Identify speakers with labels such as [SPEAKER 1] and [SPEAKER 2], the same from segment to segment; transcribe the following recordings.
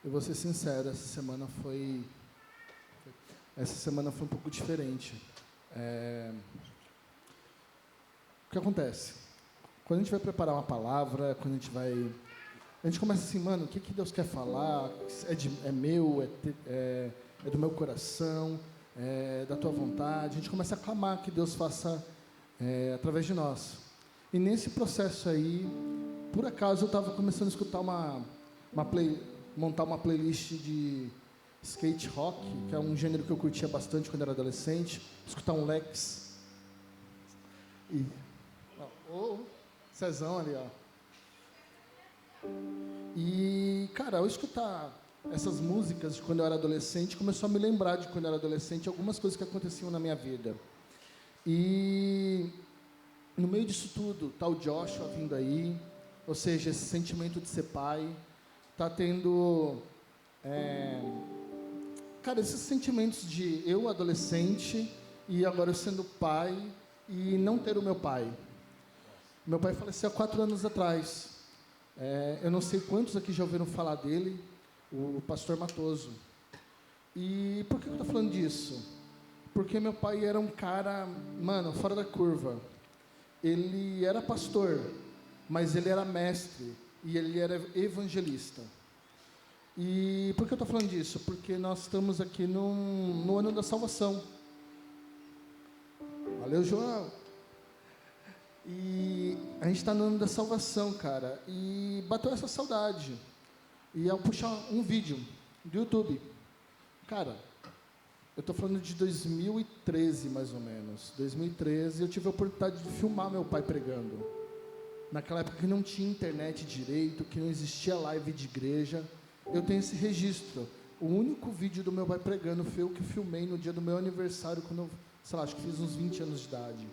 [SPEAKER 1] Eu vou ser sincero, essa semana foi um pouco diferente. O que acontece? Quando a gente vai preparar uma palavra, a gente começa assim, mano, o que Deus quer falar? É meu, é do meu coração, é da tua vontade. A gente começa a clamar que Deus faça através de nós. E nesse processo aí, por acaso eu estava começando a escutar montar uma playlist de skate rock, que é um gênero que eu curtia bastante quando era adolescente, escutar um Lex. E o Cezão ali, ó. E, cara, ao escutar essas músicas de quando eu era adolescente, começou a me lembrar de quando eu era adolescente algumas coisas que aconteciam na minha vida. E no meio disso tudo, tá o Joshua vindo aí, ou seja, esse sentimento de ser pai, tá tendo, cara, esses sentimentos de eu adolescente e agora eu sendo pai e não ter o meu pai. Meu pai faleceu há 4 anos atrás. Eu não sei quantos aqui já ouviram falar dele, o pastor Matoso. E por que eu estou falando disso? Porque meu pai era um cara, mano, fora da curva. Ele era pastor, mas ele era mestre e ele era evangelista. E por que eu estou falando disso? Porque nós estamos aqui no ano da salvação. Valeu, João! E a gente está no ano da salvação, cara. E bateu essa saudade. E ao puxar um vídeo do YouTube, cara, eu estou falando de 2013, mais ou menos. 2013, eu tive a oportunidade de filmar meu pai pregando. Naquela época que não tinha internet direito, que não existia live de igreja. Eu tenho esse registro. O único vídeo do meu pai pregando foi eu que filmei no dia do meu aniversário, quando eu, sei lá, acho que fiz uns 20 anos de idade.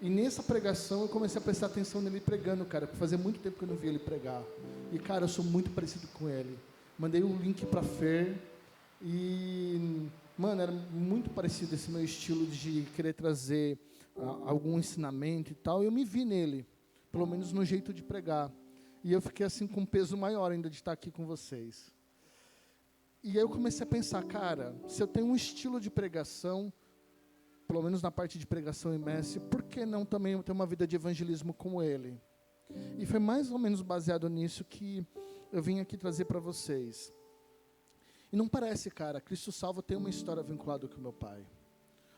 [SPEAKER 1] E nessa pregação eu comecei a prestar atenção nele pregando, cara, porque fazia muito tempo que eu não via ele pregar. E, cara, eu sou muito parecido com ele. Mandei o link pra Fer e, mano, era muito parecido esse meu estilo de querer trazer algum ensinamento e tal. E eu me vi nele, pelo menos no jeito de pregar. E eu fiquei assim com um peso maior ainda de estar aqui com vocês. E aí eu comecei a pensar, cara, se eu tenho um estilo de pregação, pelo menos na parte de pregação e mestre, por que não também ter uma vida de evangelismo como ele? E foi mais ou menos baseado nisso que eu vim aqui trazer para vocês. E não parece, cara, Cristo Salva tem uma história vinculada com meu pai.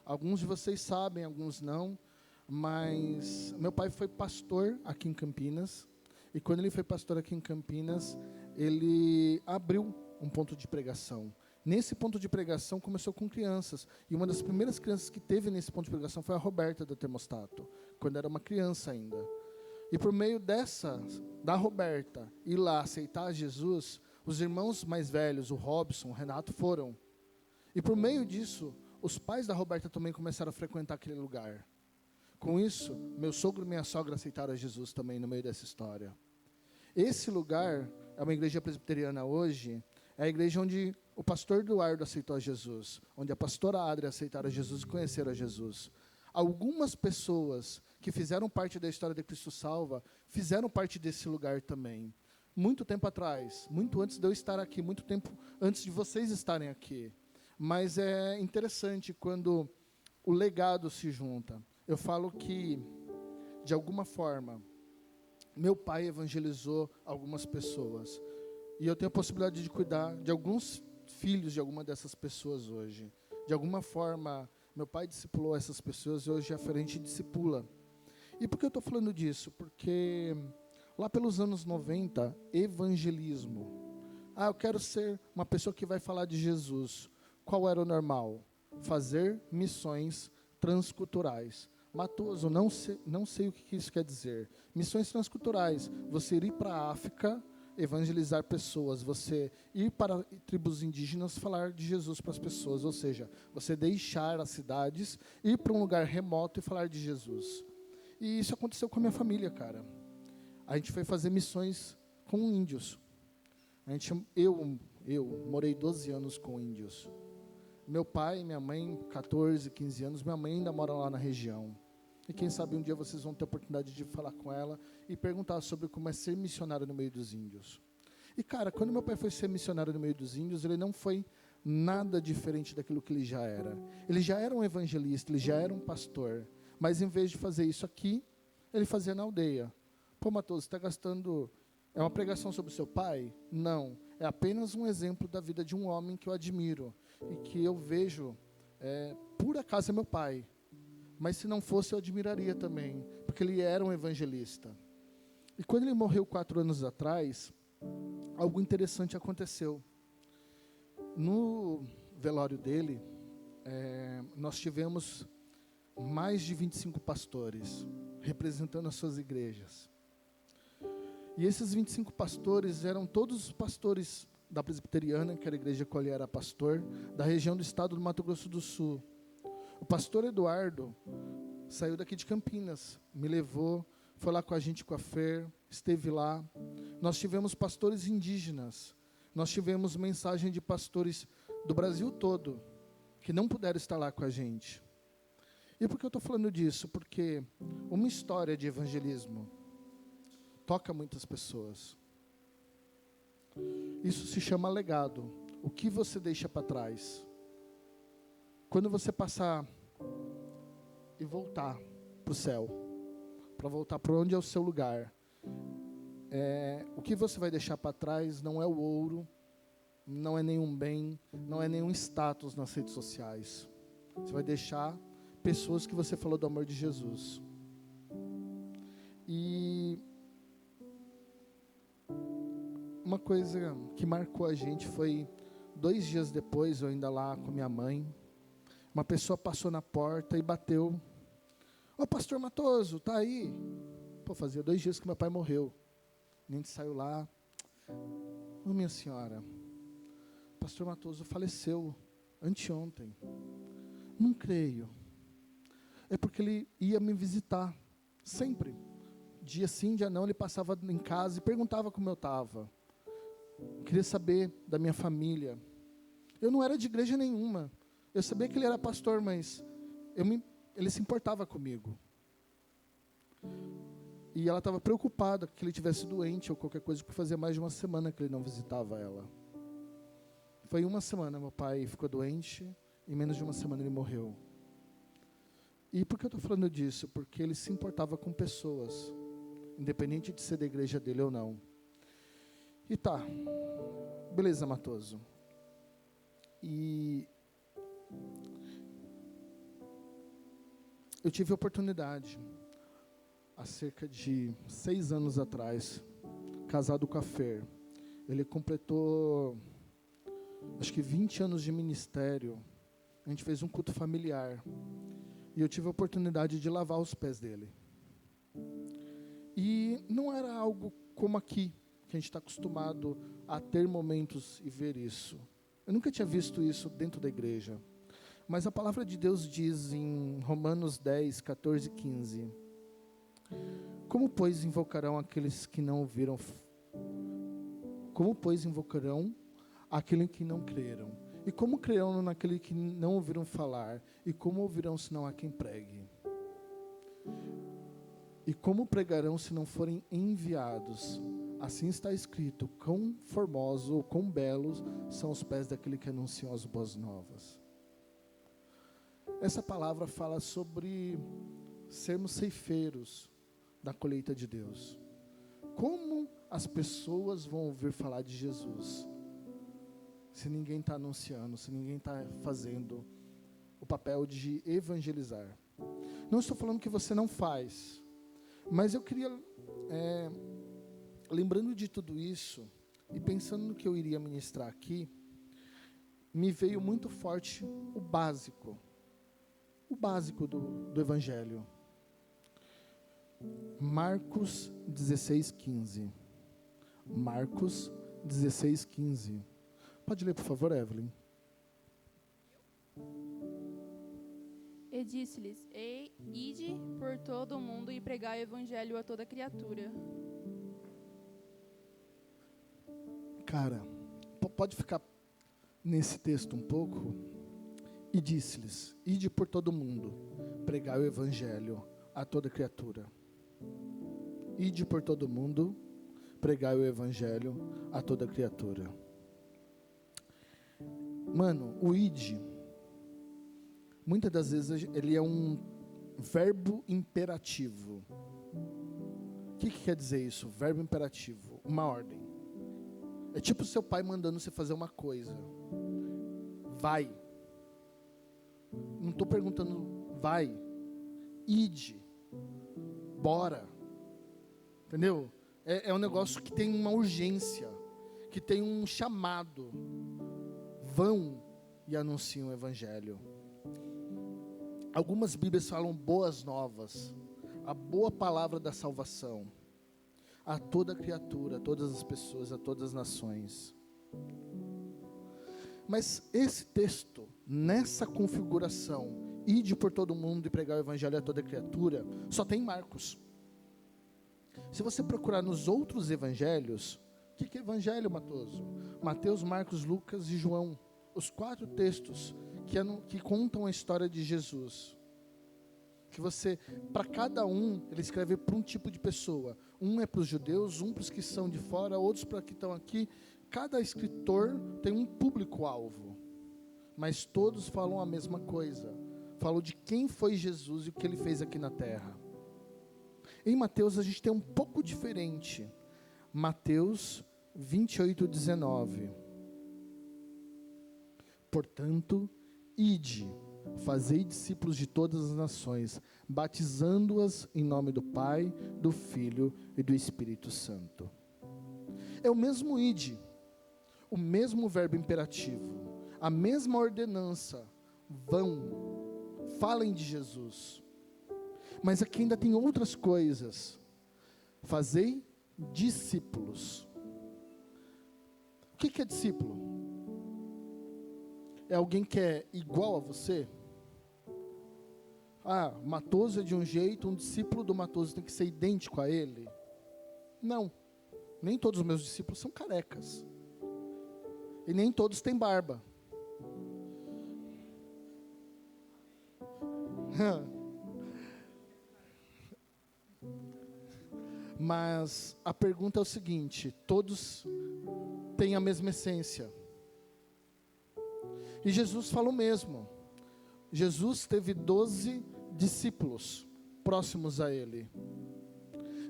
[SPEAKER 1] Alguns de vocês sabem, alguns não, mas meu pai foi pastor aqui em Campinas, e quando ele foi pastor aqui em Campinas, ele abriu um ponto de pregação. Nesse ponto de pregação começou com crianças. E uma das primeiras crianças que teve nesse ponto de pregação foi a Roberta da Termostato, quando era uma criança ainda. E por meio da Roberta, ir lá aceitar Jesus, os irmãos mais velhos, o Robson, o Renato, foram. E por meio disso, os pais da Roberta também começaram a frequentar aquele lugar. Com isso, meu sogro e minha sogra aceitaram Jesus também no meio dessa história. Esse lugar é uma igreja presbiteriana hoje, é a igreja onde o pastor Eduardo aceitou a Jesus, onde a pastora Adria aceitaram a Jesus e conheceram a Jesus. Algumas pessoas que fizeram parte da história de Cristo Salva, fizeram parte desse lugar também. Muito tempo atrás, muito antes de eu estar aqui, muito tempo antes de vocês estarem aqui. Mas é interessante quando o legado se junta. Eu falo que, de alguma forma, meu pai evangelizou algumas pessoas. E eu tenho a possibilidade de cuidar de alguns filhos de alguma dessas pessoas hoje. De alguma forma, meu pai discipulou essas pessoas e hoje a frente discipula. E por que eu estou falando disso? Porque lá pelos anos 90, evangelismo. Eu quero ser uma pessoa que vai falar de Jesus. Qual era o normal? Fazer missões transculturais. Matoso, não sei o que isso quer dizer. Missões transculturais. Você ir para a África, evangelizar pessoas, você ir para tribos indígenas falar de Jesus para as pessoas, ou seja, você deixar as cidades, ir para um lugar remoto e falar de Jesus. E isso aconteceu com a minha família, cara. A gente foi fazer missões com índios. Eu morei 12 anos com índios. Meu pai e minha mãe, 14, 15 anos, minha mãe ainda mora lá na região. E quem sabe um dia vocês vão ter a oportunidade de falar com ela e perguntar sobre como é ser missionário no meio dos índios. E, cara, quando meu pai foi ser missionário no meio dos índios, ele não foi nada diferente daquilo que ele já era. Ele já era um evangelista, ele já era um pastor. Mas em vez de fazer isso aqui, ele fazia na aldeia. Pô, Matoso, você está gastando... É uma pregação sobre o seu pai? Não. É apenas um exemplo da vida de um homem que eu admiro. E que eu vejo, por acaso é meu pai. Mas se não fosse, eu admiraria também. Porque ele era um evangelista. E quando ele morreu 4 anos atrás, algo interessante aconteceu. No velório dele, nós tivemos mais de 25 pastores, representando as suas igrejas. E esses 25 pastores eram todos os pastores da Presbiteriana, que era a igreja que eu era pastor, da região do estado do Mato Grosso do Sul. O pastor Eduardo saiu daqui de Campinas, me levou, foi lá com a gente, com a Fer, esteve lá. Nós tivemos pastores indígenas, nós tivemos mensagem de pastores do Brasil todo, que não puderam estar lá com a gente. E por que eu estou falando disso? Porque uma história de evangelismo toca muitas pessoas. Isso se chama legado. O que você deixa para trás? Quando você passar e voltar para o céu, para voltar para onde é o seu lugar, o que você vai deixar para trás não é o ouro, não é nenhum bem, não é nenhum status nas redes sociais. Você vai deixar pessoas que você falou do amor de Jesus. E uma coisa que marcou a gente foi 2 dias depois, eu ainda lá com minha mãe, uma pessoa passou na porta e bateu. Ô, pastor Matoso, tá aí? Pô, fazia 2 dias que meu pai morreu. A gente saiu lá. Ô, minha senhora, pastor Matoso faleceu anteontem. Não creio. É porque ele ia me visitar, sempre. Dia sim, dia não, ele passava em casa e perguntava como eu estava. Queria saber da minha família. Eu não era de igreja nenhuma. Eu sabia que ele era pastor, mas ele se importava comigo. E ela estava preocupada que ele estivesse doente ou qualquer coisa, porque fazia mais de 1 semana que ele não visitava ela. Foi 1 semana, meu pai ficou doente, em menos de 1 semana ele morreu. E por que eu estou falando disso? Porque ele se importava com pessoas, independente de ser da igreja dele ou não. E tá, beleza, Matoso. E eu tive a oportunidade, há cerca de 6 anos atrás, casado com a Fer. Ele completou, acho que 20 anos de ministério. A gente fez um culto familiar. E eu tive a oportunidade de lavar os pés dele. E não era algo como aqui, que a gente está acostumado a ter momentos e ver isso. Eu nunca tinha visto isso dentro da igreja. Mas a palavra de Deus diz em Romanos 10, 14 e 15. Como, pois, invocarão aqueles que não ouviram? Como, pois, invocarão aquele que não creram? E como crerão naquele que não ouviram falar? E como ouvirão se não há quem pregue? E como pregarão se não forem enviados? Assim está escrito: quão formosos ou quão belos são os pés daquele que anunciam as boas novas. Essa palavra fala sobre sermos ceifeiros da colheita de Deus. Como as pessoas vão ouvir falar de Jesus se ninguém está anunciando, se ninguém está fazendo o papel de evangelizar? Não estou falando que você não faz, mas eu queria, lembrando de tudo isso e pensando no que eu iria ministrar aqui, me veio muito forte o básico do Evangelho. Marcos 16:15. Marcos 16:15. Pode ler, por favor, Evelyn.
[SPEAKER 2] E disse-lhes: ide por todo o mundo e pregai o evangelho a toda criatura.
[SPEAKER 1] Cara, pode ficar nesse texto um pouco? E disse-lhes: ide por todo o mundo, pregai o evangelho a toda criatura. Ide por todo o mundo, pregai o evangelho a toda criatura. Mano, o id, muitas das vezes ele é um verbo imperativo. O que quer dizer isso? Verbo imperativo, uma ordem. É tipo seu pai mandando você fazer uma coisa. Vai. Não estou perguntando, vai. Ide. Bora. Entendeu? É um negócio que tem uma urgência, que tem um chamado. Vão e anunciem o evangelho. Algumas Bíblias falam boas novas, a boa palavra da salvação, a toda criatura, a todas as pessoas, a todas as nações. Mas esse texto, nessa configuração, ide por todo mundo e pregar o evangelho a toda criatura, só tem Marcos. Se você procurar nos outros evangelhos, o que é evangelho, Matoso? Mateus, Marcos, Lucas e João. Os 4 textos que contam a história de Jesus. Que você, para cada um, ele escreve para um tipo de pessoa. Um é para os judeus, um para os que são de fora, outros para que estão aqui. Cada escritor tem um público-alvo. Mas todos falam a mesma coisa. Falam de quem foi Jesus e o que ele fez aqui na terra. Em Mateus a gente tem um pouco diferente. Mateus 28:19. Portanto, ide, fazei discípulos de todas as nações, batizando-as em nome do Pai, do Filho e do Espírito Santo. É o mesmo ide, o mesmo verbo imperativo, a mesma ordenança. Vão, falem de Jesus. Mas aqui ainda tem outras coisas. Fazei discípulos. O que é discípulo? É alguém que é igual a você? Matoso é de um jeito, um discípulo do Matoso tem que ser idêntico a ele? Não. Nem todos os meus discípulos são carecas. E nem todos têm barba. Mas a pergunta é o seguinte: todos têm a mesma essência? E Jesus falou mesmo. Jesus teve 12 discípulos próximos a ele.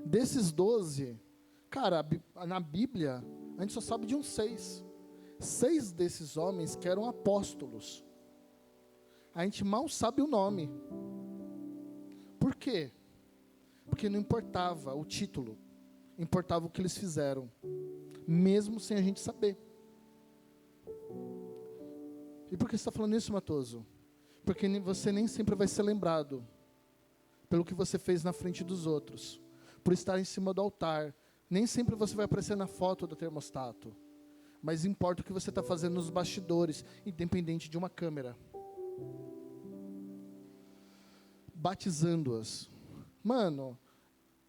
[SPEAKER 1] Desses 12, cara, na Bíblia, a gente só sabe de uns 6. 6 desses homens que eram apóstolos. A gente mal sabe o nome. Por quê? Porque não importava o título, importava o que eles fizeram, mesmo sem a gente saber. E por que você está falando isso, Matoso? Porque você nem sempre vai ser lembrado pelo que você fez na frente dos outros, por estar em cima do altar. Nem sempre você vai aparecer na foto do termostato, mas importa o que você está fazendo nos bastidores, independente de uma câmera. Batizando-as. Mano,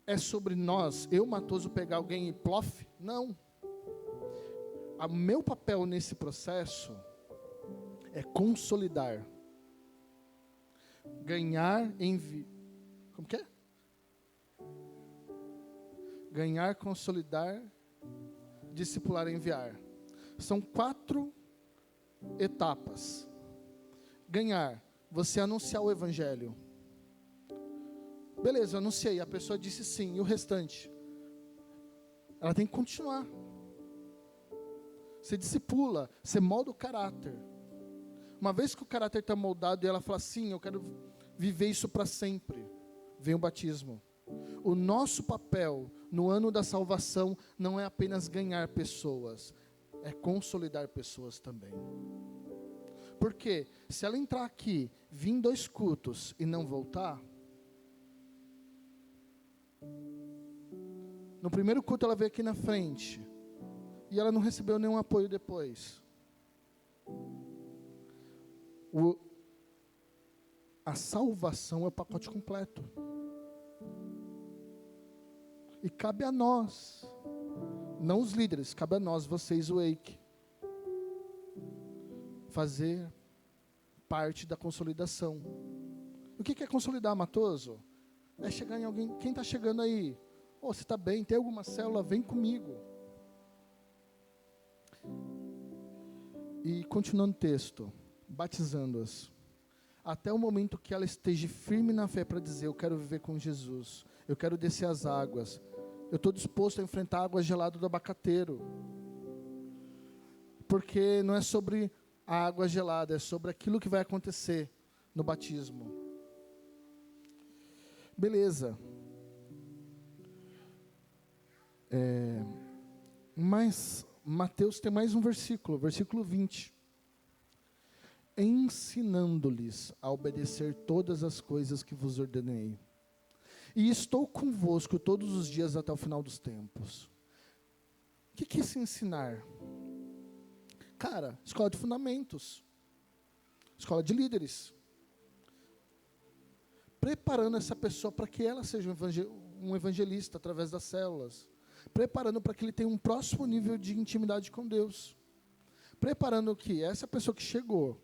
[SPEAKER 1] é sobre nós, eu, Matoso, pegar alguém e plof? Não. O meu papel nesse processo é consolidar, ganhar, como que é? Ganhar, consolidar, discipular e enviar. São 4 etapas. Ganhar, você anunciar o evangelho. Beleza, eu anunciei, a pessoa disse sim, e o restante? Ela tem que continuar. Você discipula, você molda o caráter. Uma vez que o caráter está moldado e ela fala sim, eu quero viver isso para sempre, vem o batismo. O nosso papel no ano da salvação não é apenas ganhar pessoas, é consolidar pessoas também. Por quê? Se ela entrar aqui, vir em 2 cultos e não voltar, no primeiro culto ela veio aqui na frente e ela não recebeu nenhum apoio depois. A salvação é o pacote completo. E cabe a nós, não os líderes, cabe a nós, vocês, o Wake, fazer parte da consolidação. O que é consolidar, Matoso? É chegar em alguém. Quem está chegando aí? Oh, você está bem? Tem alguma célula? Vem comigo. E continuando o texto, batizando-as, até o momento que ela esteja firme na fé para dizer, eu quero viver com Jesus, eu quero descer as águas, eu estou disposto a enfrentar a água gelada do abacateiro, porque não é sobre a água gelada, é sobre aquilo que vai acontecer no batismo. Beleza. Mas Mateus tem mais um versículo, versículo 20. Ensinando-lhes a obedecer todas as coisas que vos ordenei. E estou convosco todos os dias até o final dos tempos. O que é esse ensinar? Cara, escola de fundamentos. Escola de líderes. Preparando essa pessoa para que ela seja um evangelista através das células. Preparando para que ele tenha um próximo nível de intimidade com Deus. Preparando que essa pessoa que chegou,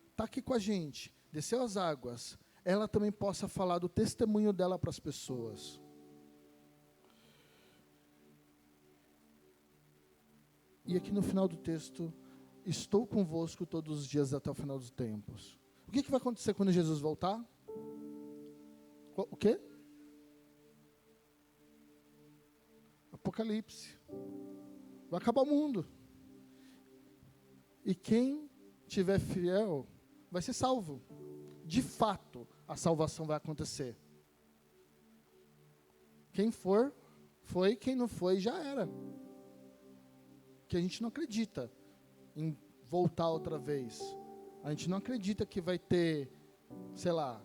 [SPEAKER 1] está aqui com a gente, desceu as águas, ela também possa falar do testemunho dela para as pessoas. E aqui no final do texto, estou convosco todos os dias até o final dos tempos. O que vai acontecer quando Jesus voltar? O quê? Apocalipse. Vai acabar o mundo. E quem tiver fiel vai ser salvo. De fato, a salvação vai acontecer. Quem for, foi. Quem não foi, já era. Que a gente não acredita em voltar outra vez. A gente não acredita que vai ter, sei lá,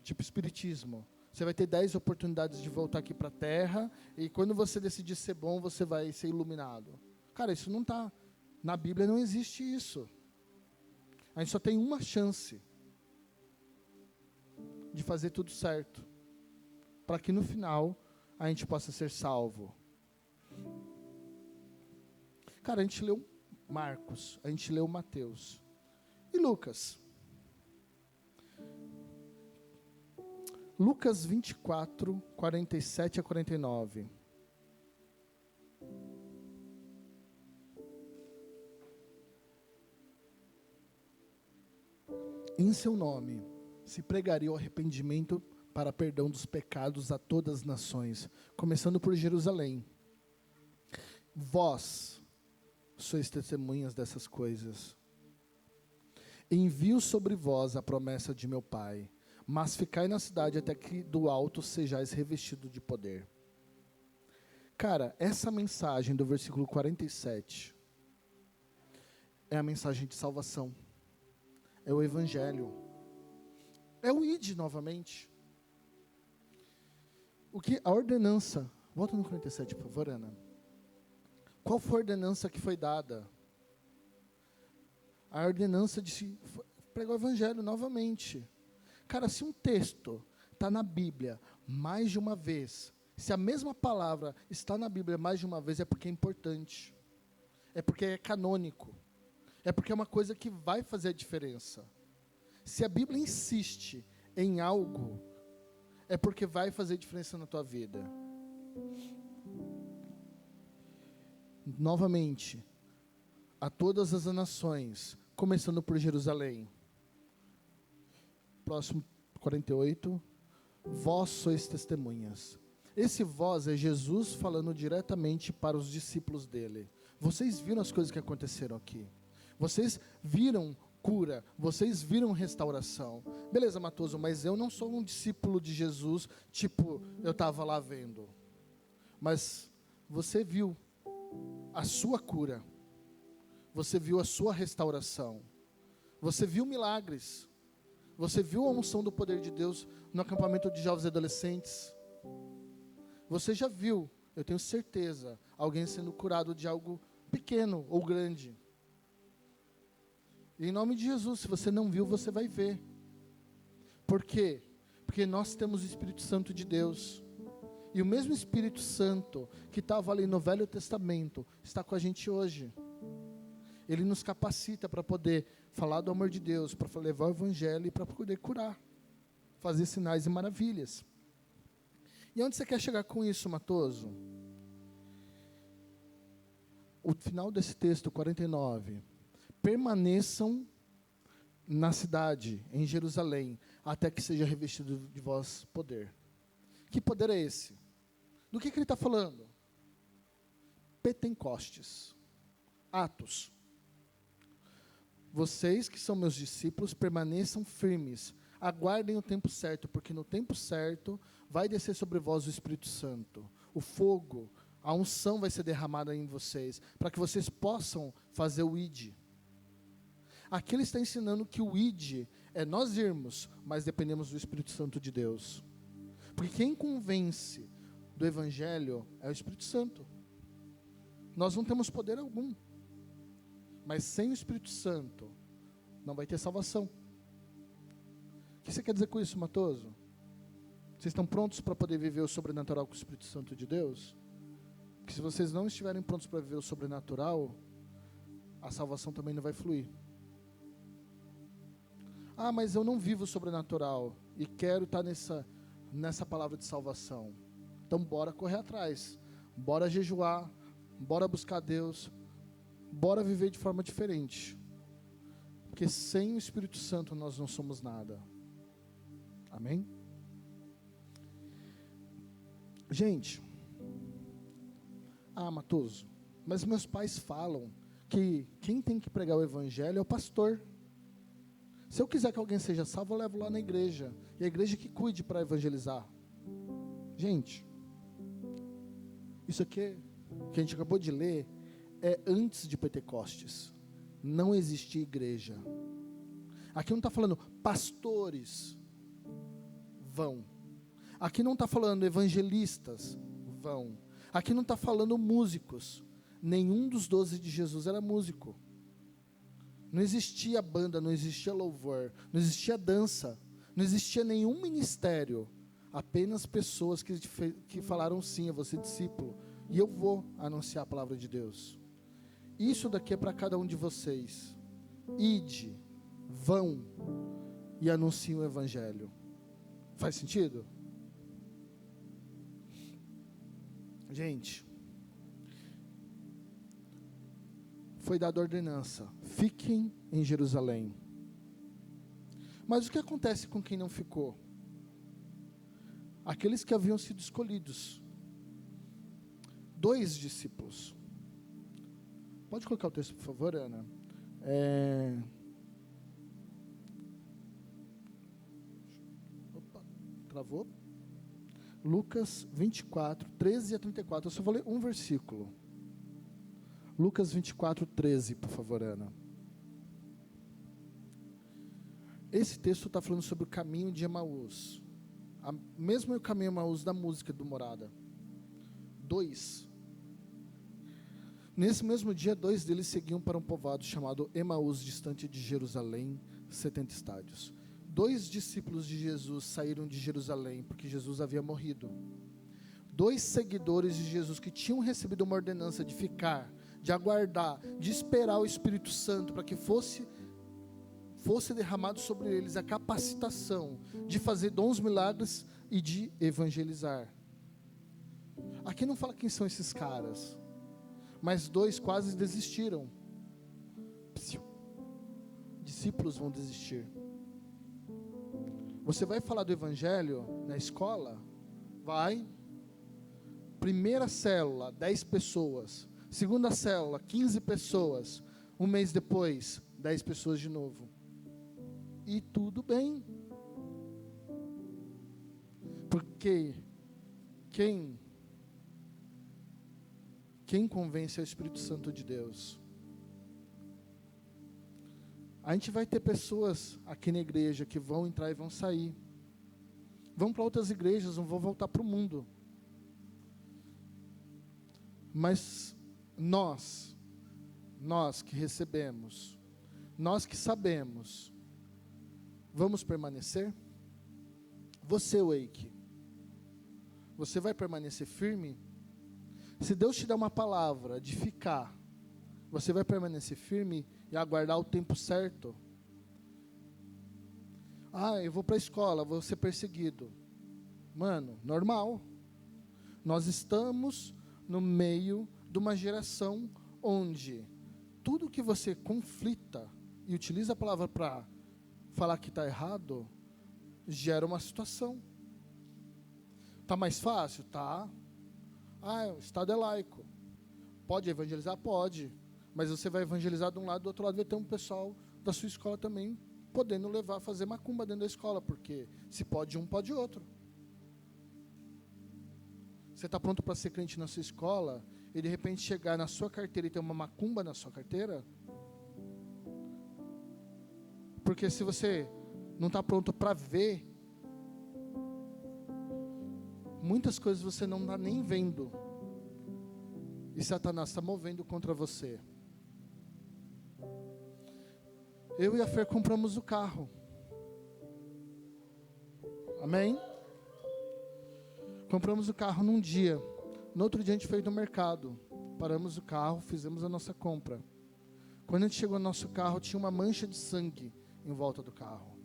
[SPEAKER 1] tipo espiritismo. Você vai ter 10 oportunidades de voltar aqui para a Terra, e quando você decidir ser bom, você vai ser iluminado. Cara, isso não está. Na Bíblia não existe isso. A gente só tem uma chance de fazer tudo certo, para que no final a gente possa ser salvo. Cara, a gente leu Marcos, a gente leu Mateus e Lucas. Lucas 24, 47 a 49. Em seu nome se pregaria o arrependimento para perdão dos pecados a todas as nações, começando por Jerusalém. Vós sois testemunhas dessas coisas. Envio sobre vós a promessa de meu Pai, mas ficai na cidade até que do alto sejais revestido de poder. Cara, essa mensagem do versículo 47 é a mensagem de salvação. É o Evangelho. É o ID novamente. O que a ordenança, volta no 47, por favor, Ana. Qual foi a ordenança que foi dada? A ordenança de se pregar o Evangelho novamente. Cara, se um texto está na Bíblia mais de uma vez, se a mesma palavra está na Bíblia mais de uma vez, é porque é importante. É porque é canônico. É porque é uma coisa que vai fazer a diferença. Se a Bíblia insiste em algo, é porque vai fazer diferença na tua vida. Novamente, a todas as nações, começando por Jerusalém. Próximo 48. Vós sois testemunhas. Esse vós é Jesus falando diretamente para os discípulos dele. Vocês viram as coisas que aconteceram aqui. Vocês viram cura, vocês viram restauração. Beleza, Matoso, mas eu não sou um discípulo de Jesus, tipo, eu estava lá vendo. Mas você viu a sua cura. Você viu a sua restauração. Você viu milagres. Você viu a unção do poder de Deus no acampamento de jovens e adolescentes. Você já viu, eu tenho certeza, alguém sendo curado de algo pequeno ou grande. E em nome de Jesus, se você não viu, você vai ver. Por quê? Porque nós temos o Espírito Santo de Deus. E o mesmo Espírito Santo que estava ali no Velho Testamento, está com a gente hoje. Ele nos capacita para poder falar do amor de Deus, para levar o Evangelho e para poder curar. Fazer sinais e maravilhas. E onde você quer chegar com isso, Matoso? O final desse texto, 49. Permaneçam na cidade, em Jerusalém, até que seja revestido de vós poder. Que poder é esse? Do que ele está falando? Pentecostes. Atos. Vocês que são meus discípulos, permaneçam firmes. Aguardem o tempo certo, porque no tempo certo vai descer sobre vós o Espírito Santo. O fogo, a unção vai ser derramada em vocês, para que vocês possam fazer o ID. Aqui ele está ensinando que o ID é nós irmos, mas dependemos do Espírito Santo de Deus. Porque quem convence do Evangelho é o Espírito Santo. Nós não temos poder algum. Mas sem o Espírito Santo, não vai ter salvação. O que você quer dizer com isso, Matoso? Vocês estão prontos para poder viver o sobrenatural com o Espírito Santo de Deus? Porque se vocês não estiverem prontos para viver o sobrenatural, a salvação também não vai fluir. Ah, mas eu não vivo o sobrenatural e quero estar nessa palavra de salvação. Então bora correr atrás, bora jejuar, bora buscar Deus, bora viver de forma diferente. Porque sem o Espírito Santo nós não somos nada. Amém? Gente, Matoso, mas meus pais falam que quem tem que pregar o Evangelho é o pastor. Se eu quiser que alguém seja salvo, eu levo lá na igreja. E a igreja que cuide para evangelizar. Gente, isso aqui que a gente acabou de ler é antes de Pentecostes. Não existia igreja. Aqui não está falando pastores vão. Aqui não está falando evangelistas vão. Aqui não está falando músicos. Nenhum dos 12 de Jesus era músico. Não existia banda, não existia louvor, não existia dança, não existia nenhum ministério. Apenas pessoas que falaram sim, eu vou ser discípulo. E eu vou anunciar a palavra de Deus. Isso daqui é para cada um de vocês. Ide, vão e anunciem o Evangelho. Faz sentido? Gente, foi dada a ordenança: fiquem em Jerusalém. Mas o que acontece com quem não ficou? Aqueles que haviam sido escolhidos. 2 discípulos. Pode colocar o texto, por favor, Ana? Opa, travou. Lucas 24, 13 a 34. Eu só vou ler um versículo. Lucas 24, 13, por favor, Ana. Esse texto está falando sobre o caminho de Emaús. Mesmo o caminho de Emaús da música do Morada. 2. Nesse mesmo dia, 2 deles seguiam para um povoado chamado Emaús, distante de Jerusalém, 70 estádios. 2 discípulos de Jesus saíram de Jerusalém, porque Jesus havia morrido. 2 seguidores de Jesus que tinham recebido uma ordenança de ficar, de aguardar, de esperar o Espírito Santo para que fosse derramado sobre eles a capacitação de fazer dons, milagres e de evangelizar. Aqui não fala quem são esses caras, mas 2 quase desistiram. Discípulos vão desistir. Você vai falar do Evangelho na escola? Vai. Primeira célula, 10 pessoas. Segunda célula, 15 pessoas. Um mês depois, 10 pessoas de novo. E tudo bem. Porque quem convence é o Espírito Santo de Deus. A gente vai ter pessoas aqui na igreja que vão entrar e vão sair. Vão para outras igrejas, não vão voltar para o mundo. Mas nós que recebemos, nós que sabemos, vamos permanecer? Você, Wake, você vai permanecer firme? Se Deus te dá uma palavra de ficar, você vai permanecer firme e aguardar o tempo certo? Eu vou para a escola, vou ser perseguido. Mano, normal. Nós estamos no meio de uma geração onde tudo que você conflita e utiliza a palavra para falar que está errado, gera uma situação. Está mais fácil? Tá. O Estado é laico. Pode evangelizar? Pode. Mas você vai evangelizar de um lado, do outro lado vai ter um pessoal da sua escola também podendo levar a fazer macumba dentro da escola, porque se pode um, pode outro. Você está pronto para ser crente na sua escola e de repente chegar na sua carteira e ter uma macumba na sua carteira? Porque se você não está pronto para ver, muitas coisas você não está nem vendo. E Satanás está movendo contra você. Eu e a Fer compramos o carro. Amém? Compramos o carro num dia. No outro dia a gente foi no mercado. Paramos o carro, fizemos a nossa compra. Quando a gente chegou no nosso carro, tinha uma mancha de sangue em volta do carro.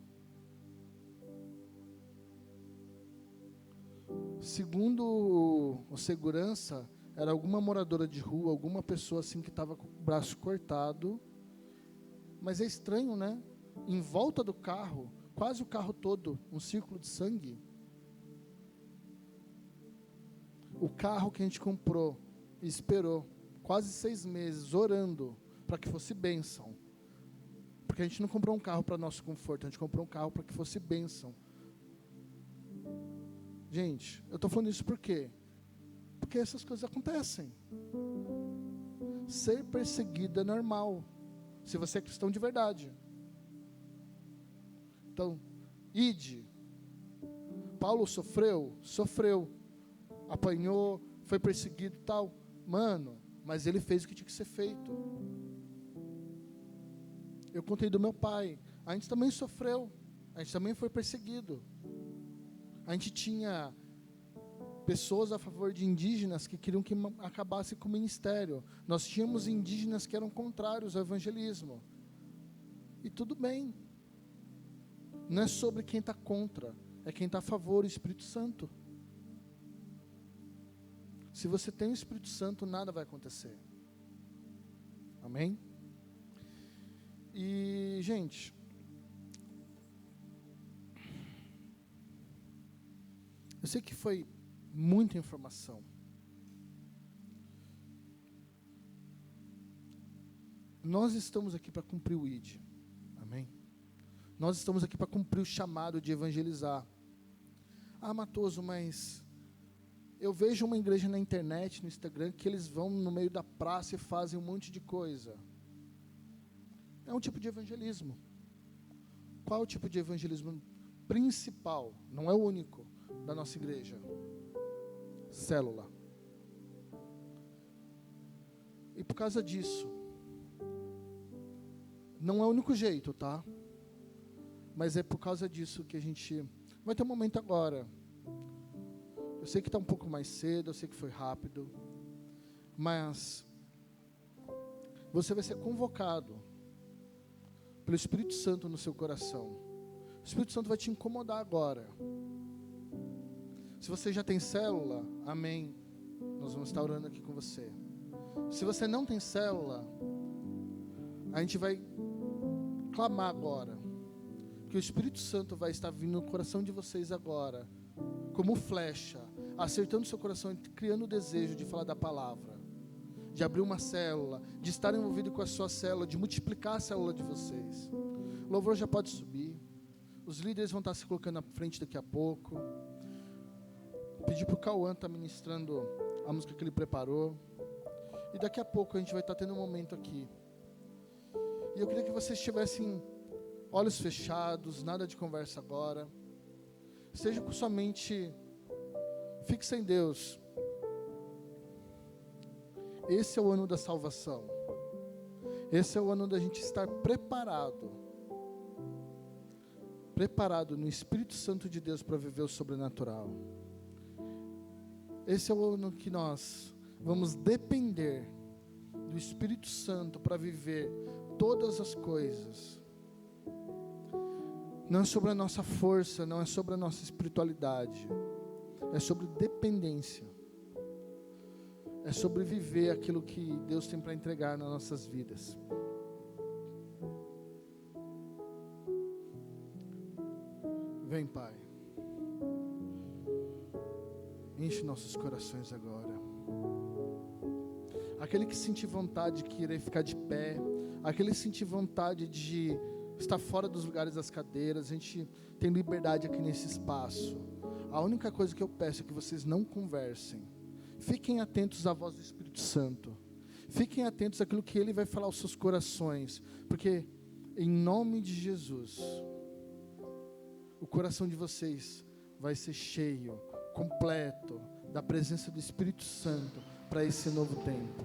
[SPEAKER 1] Segundo o segurança, era alguma moradora de rua, alguma pessoa assim que estava com o braço cortado. Mas é estranho, né? Em volta do carro, quase o carro todo, um círculo de sangue. O carro que a gente comprou e esperou quase 6 meses orando para que fosse bênção. Porque a gente não comprou um carro para nosso conforto, a gente comprou um carro para que fosse bênção. Gente, eu estou falando isso por quê? Porque essas coisas acontecem. Ser perseguido é normal, se você é cristão de verdade. Então, ide. Paulo sofreu, apanhou, foi perseguido e tal. Mano, mas ele fez o que tinha que ser feito. Eu contei do meu pai. A gente também sofreu, a gente também foi perseguido. A gente tinha pessoas a favor de indígenas que queriam que acabasse com o ministério. Nós tínhamos indígenas que eram contrários ao evangelismo. E tudo bem. Não é sobre quem está contra, é quem está a favor, o Espírito Santo. Se você tem o Espírito Santo, nada vai acontecer. Amém? E, gente, eu sei que foi muita informação. Nós estamos aqui para cumprir o ID. Amém? Nós estamos aqui para cumprir o chamado de evangelizar. Matoso, mas eu vejo uma igreja na internet, no Instagram, que eles vão no meio da praça e fazem um monte de coisa. É um tipo de evangelismo. Qual é o tipo de evangelismo principal? Não é o único da nossa igreja. Célula. E por causa disso, não é o único jeito, tá? Mas é por causa disso que a gente vai ter um momento agora. Eu sei que está um pouco mais cedo, eu sei que foi rápido, mas você vai ser convocado pelo Espírito Santo no seu coração. O Espírito Santo vai te incomodar agora. Se você já tem célula, amém. Nós vamos estar orando aqui com você. Se você não tem célula, a gente vai clamar agora, que o Espírito Santo vai estar vindo no coração de vocês agora, como flecha, acertando seu coração, criando o desejo de falar da palavra, de abrir uma célula, de estar envolvido com a sua célula, de multiplicar a célula de vocês. O louvor já pode subir. Os líderes vão estar se colocando na frente daqui a pouco. Pedir para o Cauã estar ministrando a música que ele preparou. E daqui a pouco a gente vai estar tendo um momento aqui. E eu queria que vocês tivessem olhos fechados, nada de conversa agora. Esteja com sua mente fixa em Deus. Esse é o ano da salvação. Esse é o ano da gente estar preparado no Espírito Santo de Deus para viver o sobrenatural. Esse é o ano que nós vamos depender do Espírito Santo para viver todas as coisas. Não é sobre a nossa força, não é sobre a nossa espiritualidade, é sobre dependência. é sobreviver aquilo que Deus tem para entregar nas nossas vidas. Vem, Pai. Enche nossos corações agora. Aquele que sentir vontade de querer ficar de pé, aquele que sentir vontade de estar fora dos lugares das cadeiras, a gente tem liberdade aqui nesse espaço. A única coisa que eu peço é que vocês não conversem. Fiquem atentos à voz do Espírito Santo. Fiquem atentos àquilo que Ele vai falar aos seus corações. Porque, em nome de Jesus, o coração de vocês vai ser cheio, completo, da presença do Espírito Santo para esse novo tempo.